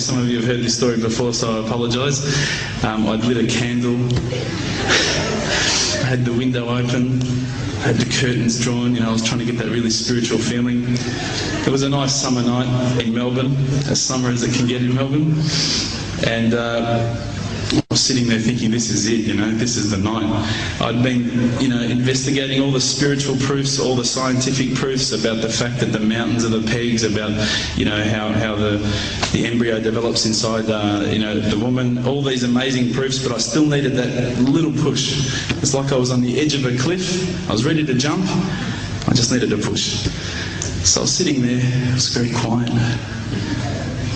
some of you have heard this story before, so I apologise. I'd lit a candle, I had the window open, I had the curtains drawn, you know, I was trying to get that really spiritual feeling. It was a nice summer night in Melbourne, as summer as it can get in Melbourne, and I was sitting there thinking, this is it, you know, this is the night. I'd been, you know, investigating all the spiritual proofs, all the scientific proofs about the fact that the mountains are the pegs, about, you know, how the embryo develops inside, you know, the woman, all these amazing proofs, but I still needed that little push. It's like I was on the edge of a cliff, I was ready to jump, I just needed a push. So I was sitting there, it was very quiet.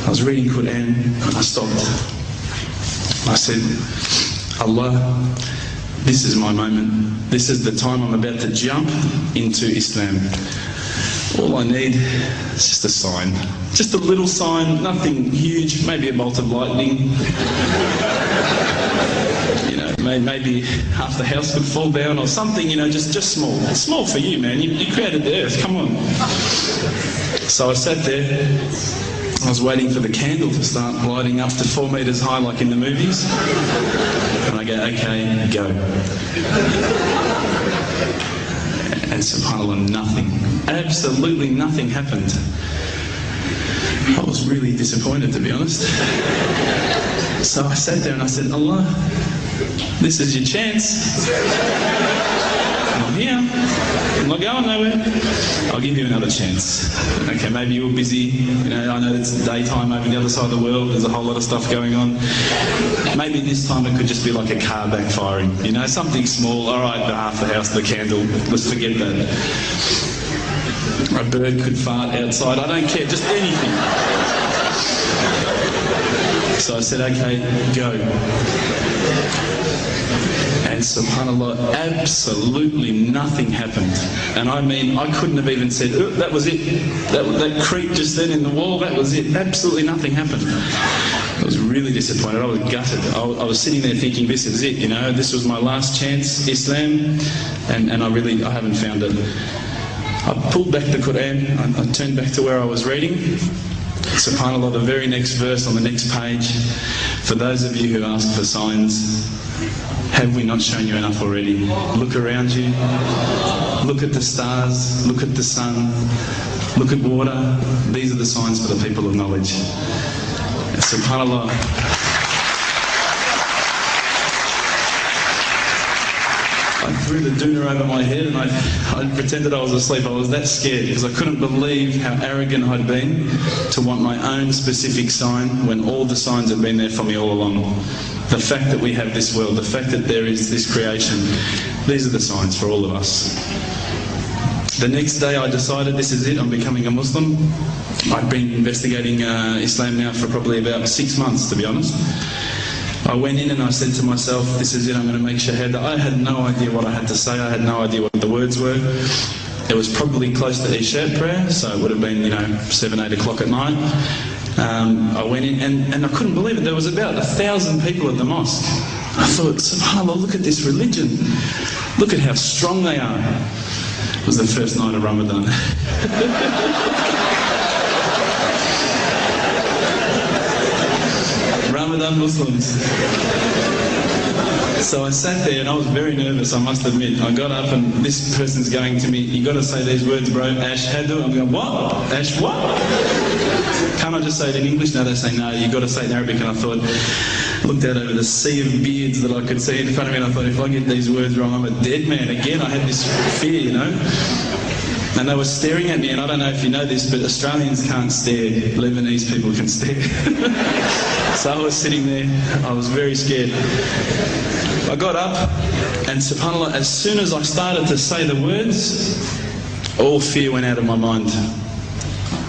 I was reading Quran, and I stopped. I said, Allah, this is my moment. This is the time I'm about to jump into Islam. All I need is just a sign. Just a little sign, nothing huge, maybe a bolt of lightning. You know, maybe half the house could fall down or something, you know, just small. It's small for you, man. You created the earth, come on. So I sat there. I was waiting for the candle to start lighting up to 4 metres high like in the movies. And I go, okay, go. And subhanAllah, nothing. Absolutely nothing happened. I was really disappointed, to be honest. So I sat there and I said, Allah, this is your chance. I'm here. I'm not going nowhere. I'll give you another chance. Okay, maybe you're busy. You know, I know it's daytime over the other side of the world. There's a whole lot of stuff going on. Maybe this time it could just be like a car backfiring. You know, something small. All right, half the house, the candle. Let's forget that. A bird could fart outside. I don't care. Just anything. So I said, okay, go. And subhanAllah, absolutely nothing happened. And I mean, I couldn't have even said, oh, that was it. That creak just then in the wall, that was it. Absolutely nothing happened. I was really disappointed. I was gutted. I was sitting there thinking, this is it, you know, this was my last chance, Islam, and I haven't found it. I pulled back the Quran, I turned back to where I was reading. SubhanAllah, the very next verse on the next page, for those of you who ask for signs, have we not shown you enough already? Look around you, look at the stars, look at the sun, look at water. These are the signs for the people of knowledge. SubhanAllah. I threw the doona over my head and I pretended I was asleep. I was that scared because I couldn't believe how arrogant I'd been to want my own specific sign when all the signs had been there for me all along. The fact that we have this world, the fact that there is this creation, these are the signs for all of us. The next day I decided this is it, I'm becoming a Muslim. I'd been investigating Islam now for probably about 6 months, to be honest. I went in and I said to myself, this is it, I'm going to make shahada. I had no idea what I had to say, I had no idea what the words were. It was probably close to Isha prayer, so it would have been, you know, 7, 8 o'clock at night. I went in and I couldn't believe it, there was about 1,000 people at the mosque. I thought, subhanAllah, look at this religion. Look at how strong they are. It was the first night of Ramadan. Ramadan Muslims. So I sat there and I was very nervous, I must admit. I got up and this person's going to me, you got to say these words, bro, Ashhadu. I'm going, what? Ash what? Can't I just say it in English? No, they say no, you got to say it in Arabic. And I thought, looked out over the sea of beards that I could see in front of me and I thought, if I get these words wrong, I'm a dead man again. I had this fear, you know. And they were staring at me, and I don't know if you know this, but Australians can't stare. Lebanese people can stare. So I was sitting there, I was very scared. I got up, and subhanAllah, as soon as I started to say the words, all fear went out of my mind.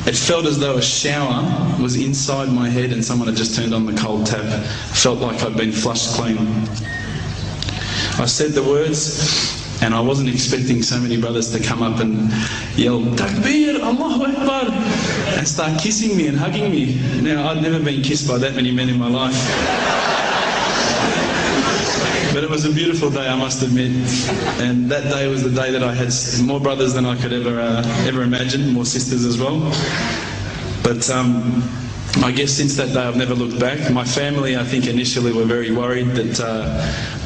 It felt as though a shower was inside my head and someone had just turned on the cold tap. I felt like I'd been flushed clean. I said the words, and I wasn't expecting so many brothers to come up and yell, Takbir, Allahu Akbar, and start kissing me and hugging me. Now, I'd never been kissed by that many men in my life. But it was a beautiful day, I must admit. And that day was the day that I had more brothers than I could ever imagine, more sisters as well. But I guess since that day I've never looked back. My family, I think, initially were very worried that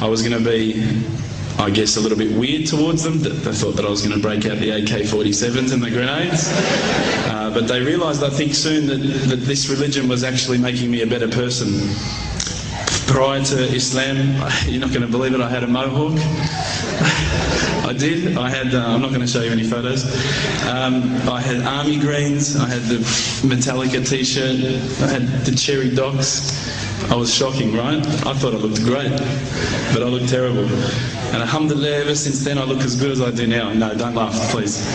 I was going to be, I guess, a little bit weird towards them. That they thought that I was going to break out the AK-47s and the grenades. But they realised, I think, soon that this religion was actually making me a better person. Prior to Islam, you're not going to believe it, I had a mohawk. I did. I had, I'm not going to show you any photos. I had army greens, I had the Metallica t-shirt, I had the cherry docks. I was shocking, right? I thought I looked great, but I looked terrible. And alhamdulillah, ever since then I look as good as I do now. No, don't laugh, please.